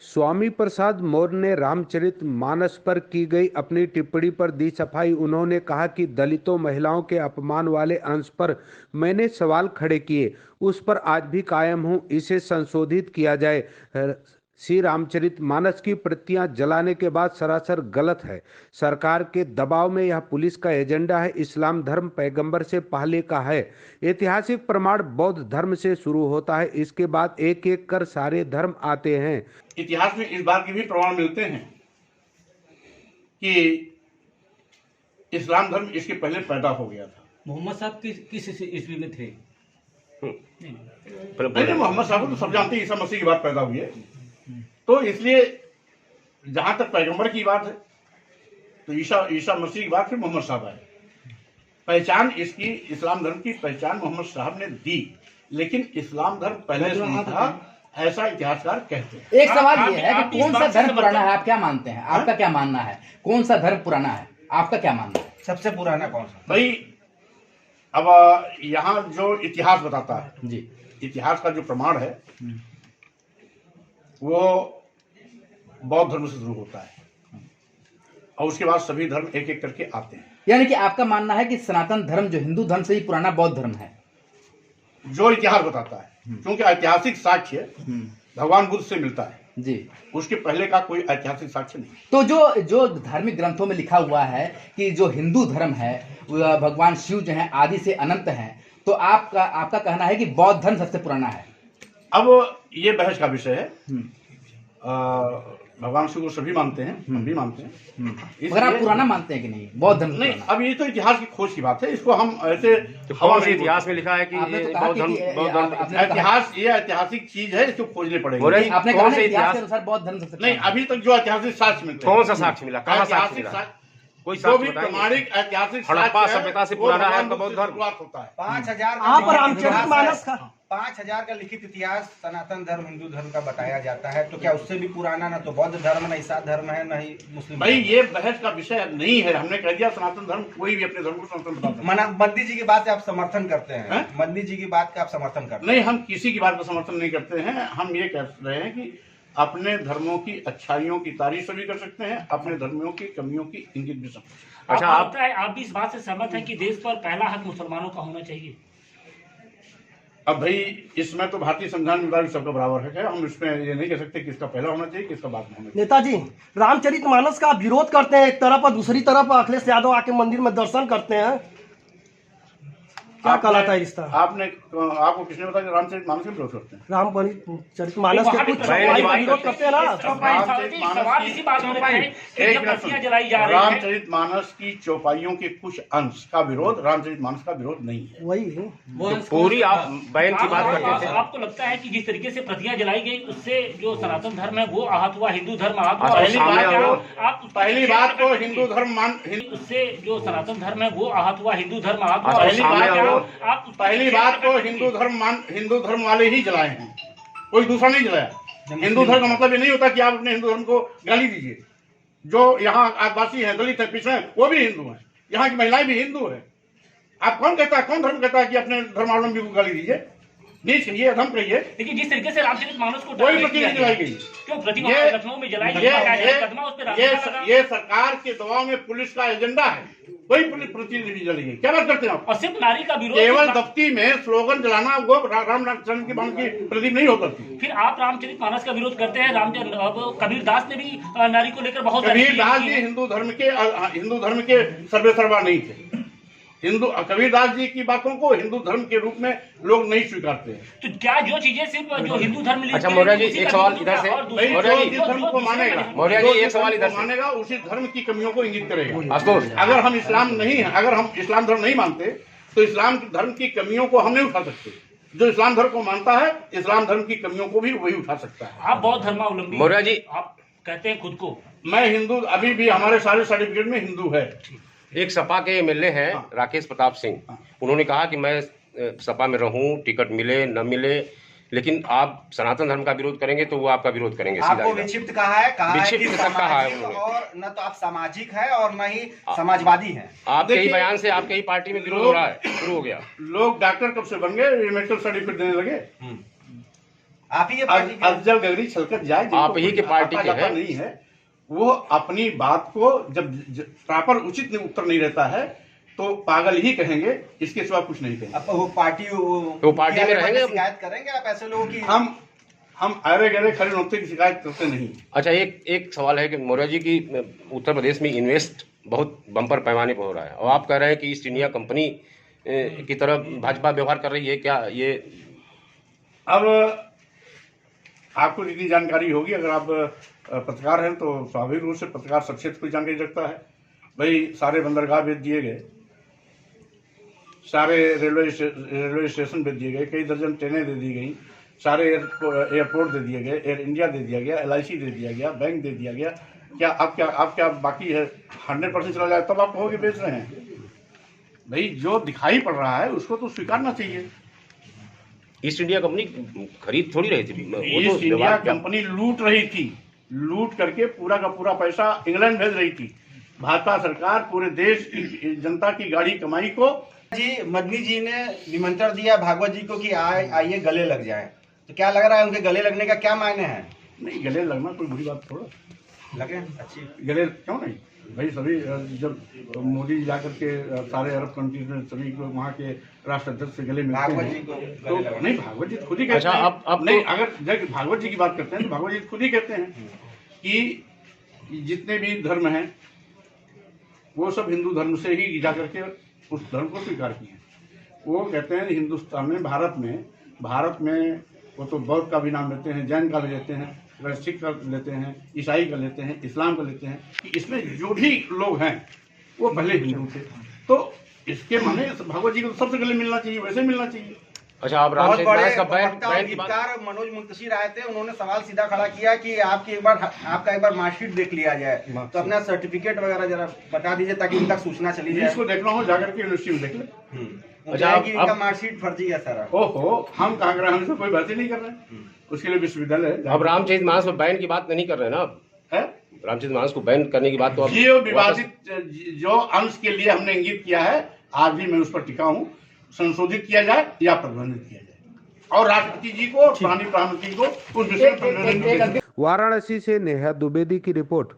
स्वामी प्रसाद मौर्य ने रामचरित मानस पर की गई अपनी टिप्पणी पर दी सफाई। उन्होंने कहा कि दलितों महिलाओं के अपमान वाले अंश पर मैंने सवाल खड़े किए, उस पर आज भी कायम हूं, इसे संशोधित किया जाए। श्री रामचरित मानस की प्रतियां जलाने के बाद सरासर गलत है। सरकार के दबाव में यह पुलिस का एजेंडा है। इस्लाम धर्म पैगंबर से पहले का है। ऐतिहासिक प्रमाण बौद्ध धर्म से शुरू होता है, इसके बाद एक एक कर सारे धर्म आते हैं। इतिहास में इस बात के भी प्रमाण मिलते हैं कि इस्लाम धर्म इसके पहले पैदा हो गया था। मोहम्मद साहब किस ईस्वी में थे? पहले मोहम्मद साहब तो सब जानते हैं ईसा मसीह की बात पैदा हुई है, तो इसलिए जहां तक पैगंबर की बात है तो ईसा मसीह की बात फिर मोहम्मद साहब आए। पहचान इसकी इस्लाम धर्म की पहचान मोहम्मद साहब ने दी, लेकिन इस्लाम धर्म पहले से नहीं था, ऐसा इतिहासकार कहते हैं। एक सवाल ये है कि कौन सा धर्म पुराना है? आप क्या मानते हैं? आपका क्या मानना है? कौन सा धर्म पुराना है? आपका क्या मानना है? सबसे पुराना कौन सा? भाई अब यहाँ जो इतिहास बताता है जी, इतिहास का जो प्रमाण है वो बौद्ध धर्म से शुरू होता है और उसके बाद सभी धर्म एक एक करके आते हैं। यानी कि आपका मानना है कि सनातन धर्म जो हिंदू धर्म से ही पुराना बौद्ध धर्म है, जो इतिहास बताता है, क्योंकि ऐतिहासिक साक्ष्य भगवान बुद्ध से मिलता है जी, उसके पहले का कोई ऐतिहासिक साक्ष्य नहीं। तो जो धार्मिक ग्रंथों में लिखा हुआ है कि जो हिंदू धर्म है भगवान शिव जो है आदि से अनंत हैं, तो आपका कहना है कि बौद्ध धर्म सबसे पुराना है। अब ये बहस का विषय है। भगवान शिव को सभी मानते हैं, हम भी मानते हैं, मगर आप पुराना मानते हैं कि नहीं बौद्ध धर्म? नहीं, अब ये तो इतिहास की खोज की बात है, इसको हम ऐसे हवा से इतिहास में लिखा है कि आपने तो कहा बौद्ध धर्म इतिहास ये ऐतिहासिक चीज है, इसको खोजने पड़ेगी। आपने कहा इतिहास के अनुसार बौद्ध धर्म सबसे नहीं, अभी तक जो ऐतिहासिक साक्ष्य मिलते हैं, कौन सा साक्ष्य मिला? कहाँ साक्ष्य मिला? कोई जो साक्ष्य भी बताइए। प्रमाणिक ऐतिहासिक हड़प्पा साक्ष्य है, सभ्यता से वो पुराना है भगवान आपका बुद्ध बौद्ध से धर्म। शुरुआत होता है। 5000 आप रामचरितमानस का 5000 का लिखित इतिहास सनातन धर्म हिंदू धर्म का बताया जाता है, तो क्या उससे भी पुराना ना तो बौद्ध धर्म, न ईसा धर्म है, न ही मुस्लिम भाई धर्म? ये बहस का विषय नहीं है। हमने कह दिया सनातन धर्म, कोई भी अपने धर्म को सनातन बता सकता है। मना मद्दी जी की बात से आप समर्थन करते हैं? हैं? मद्दी जी की बात का आप समर्थन करते हैं? नहीं, हम किसी की बात का समर्थन नहीं करते हैं। हम ये कह रहे हैं कि अपने धर्मों की अच्छाइयों की तारीफ भी कर सकते हैं, अपने धर्मों की कमियों की इंगित भी सकते हैं। अच्छा, आप भी इस बात से सहमत हैं कि देश पर पहला हक मुसलमानों का होना चाहिए? अब भाई इसमें तो भारतीय संविधान के मुताबिक सबका बराबर हक है। हम इसमें ये नहीं कह सकते किसका पहला होना चाहिए, किसका बाद में होना चाहिए। नेताजी रामचरितमानस का विरोध करते हैं एक तरफ और दूसरी तरफ अखिलेश यादव आके मंदिर में दर्शन करते हैं, क्या कहलाता है रिश्ता? आपको किसने बताया कि रामचरितमानस के विरोध करते हैं? रामचरितमानस के कुछ चौपाई का विरोध करते हैं ना। रामचरितमानस की चौपाइयों के कुछ अंश का विरोध रामचरितमानस का विरोध नहीं है। वही तो पूरी आप बयान की बात करते थे। आपको लगता है कि जिस तरीके से प्रतियां जलाई गई उससे जो सनातन धर्म है वो आहत हुआ, हिंदू धर्म आहत हुआ? पहली बात तो हिंदू धर्म उससे जो सनातन धर्म है वो आहत हुआ, हिंदू धर्म आहत हुआ? पहली बात तो हिंदू धर्म वाले ही जलाए हैं, कोई दूसरा नहीं जलाया। हिंदू धर्म का मतलब ये नहीं होता कि आप अपने हिंदू धर्म को गाली दीजिए। जो यहाँ आदिवासी हैं, दलित हैं, पिछड़े हैं, वो भी हिंदू हैं, यहाँ की महिलाएं भी हिंदू हैं। आप कौन धर्म कहता है कि अपने धर्मावलंबी को गाली दीजिए, नीच कहिए, अधम कहिए? लेकिन जिस तरीके से रामचरितमानस को कोई प्रतिमा जलाई गई, क्यों प्रतिमा लखनऊ में जलाई गई? ये सरकार के दबाव में पुलिस का एजेंडा है, कोई प्रतिनिधि जलाई गई। क्या बात करते हैं आप? और सिर्फ नारी का विरोध, केवल दफ्ती में स्लोगन जलाना वो रामचंद्र की बात की प्रदीप नहीं होता। फिर आप रामचरितमानस का विरोध करते हैं। कबीर दास ने भी नारी को लेकर बहुत कबीर दास जी हिंदू धर्म के सर्वे सर्वा नहीं थे। कबीर दास जी की बातों को हिंदू धर्म के रूप में लोग नहीं स्वीकारते हैं। तो क्या जो चीजें सिर्फ जो हिंदू धर्म में, अच्छा मौर्य जी एक सवाल इधर से, मौर्य जी जिस धर्म को मानेगा, मौर्य जी एक सवाल इधर से मानेगा उसी धर्म की कमियों को इंगित करेगा। आशुतोष, अगर हम इस्लाम धर्म नहीं मानते तो इस्लाम धर्म की कमियों को हम नहीं उठा सकते। जो इस्लाम धर्म को मानता है, इस्लाम धर्म की कमियों को भी वही उठा सकता है। आप बौद्ध धर्मावलंबी, मौर्य जी आप कहते हैं खुद को? मैं हिंदू, अभी भी हमारे सारे सर्टिफिकेट में हिंदू है। एक सपा के एमएलए हैं राकेश प्रताप सिंह, उन्होंने कहा कि मैं सपा में रहूं, टिकट मिले न मिले, लेकिन आप सनातन धर्म का विरोध करेंगे तो वो आपका विरोध करेंगे। आपको विक्षिप्त कहा है कि सामाजिक और न तो आप सामाजिक है और न ही समाजवादी है। आपके ही बयान से आपके ही पार्टी में विरोध हो रहा है, शुरू हो गया। लोग डॉक्टर कब से बन गए, मेडिकल सर्टिफिकेट देने लगे? आप ही के पार्टी के अफजल गगरी छलकत जाए, जिनको आप ही के कोई पार्टी के आता-जाता हैं। नहीं है, वो अपनी बात को जब प्रॉपर उचित उत्तर नहीं रहता है तो पागल ही कहेंगे, इसके सिवा कुछ नहीं कहेंगे। अब वो पार्टी में रहेंगे अब? शिकायत करेंगे आप ऐसे लोगों की? हम अरे गरे खड़े नुक्ते की शिकायत करते नहीं। अच्छा, एक सवाल है कि मौर्य जी की उत्तर प्रदेश में इन्वेस्ट बहुत बम्पर पैमाने पर हो रहा है और आप कह रहे हैं कि ईस्ट इंडिया कंपनी की तरह भाजपा व्यवहार कर रही है, क्या ये? अब आपको जितनी जानकारी होगी, अगर आप पत्रकार हैं तो स्वाभाविक रूप से पत्रकार सब क्षेत्र को जानकारी रखता है। भाई सारे बंदरगाह बेच दिए गए, सारे रेलवे स्टेशन बेच दिए गए, कई दर्जन ट्रेनें दे दी गई, सारे एयरपोर्ट दे दिए गए, एयर इंडिया दे दिया गया, LIC दे दिया गया, बैंक दे दिया गया। क्या आप क्या बाकी है? 100% चला जाए तब आप कहोगे बेच रहे हैं। भाई जो दिखाई पड़ रहा है उसको तो स्वीकारना चाहिए। ईस्ट इंडिया कंपनी खरीद थोड़ी रही थी, वो तो ईस्ट इंडिया व्यवहार क्या? कंपनी लूट रही थी, लूट करके पूरा का पूरा पैसा इंग्लैंड भेज रही थी। भाजपा सरकार पूरे देश की जनता की गाड़ी कमाई को जी मदनी जी ने निमंत्रण दिया भागवत जी को कि आइए गले लग जाए, तो क्या लग रहा है उनके गले लगने का क्या मायने है? नहीं, गले लगना कोई बुरी बात थोड़ा, लगे अच्छी गले क्यों नहीं भाई। सभी जब मोदी जाकर के सारे अरब कंट्रीज में सभी लोग वहाँ के राष्ट्राध्यक्ष से गले मिलते भागवत जी हैं को तो गले लगा। नहीं, भागवत जी खुद ही कहते अच्छा, हैं। अब नहीं, तो- अगर जब भागवत जी की बात करते हैं तो भागवत जी खुद ही कहते हैं कि जितने भी धर्म हैं वो सब हिंदू धर्म से ही जा करके उस धर्म को स्वीकार किए हैं। वो कहते हैं हिंदुस्तान में, भारत में वो तो बौद्ध का भी नाम लेते हैं, जैन का भी लेते हैं, सिख का लेते हैं, ईसाई का लेते हैं, इस्लाम का लेते हैं, कि इसमें जो भी लोग हैं वो पहले हिंदू थे। तो इसके माने भगवत जी को तो सबसे गले मिलना चाहिए, वैसे मिलना चाहिए। अच्छा, आप बहुत बड़े रामचरितमानस का वक्ता और बैन की बात, गीतकार मनोज मुंतशिर आए थे, उन्होंने सवाल सीधा खड़ा किया कि आपका एक बार मार्कशीट देख लिया जाए, तो अपना सर्टिफिकेट वगैरह जरा बता दीजिए ताकि उन तक सूचना चली जाए। जिसको देखना हो जाकर के यूनिवर्सिटी में देख ले। अच्छा, कि इनका मार्कशीट फर्जी है सारा। ओहो, हम कहाँ कर रहे हैं? हम कोई भर्ती नहीं कर रहे हैं, उसके लिए विश्वविद्यालय है। अब रामचरितमानस में बैन की बात नहीं कर रहे हैं ना आप? है? रामचरितमानस को बैन करने की बात तो अब जो विवादित जो अंश के लिए हमने इंगित किया है, आज भी मैं उस पर टिका हूँ, संशोधित किया जाए या प्रतिबंधित किया जाए, और राष्ट्रपति जी को, प्रधानमंत्री को उस विषय में वाराणसी से नेहा द्विवेदी की रिपोर्ट।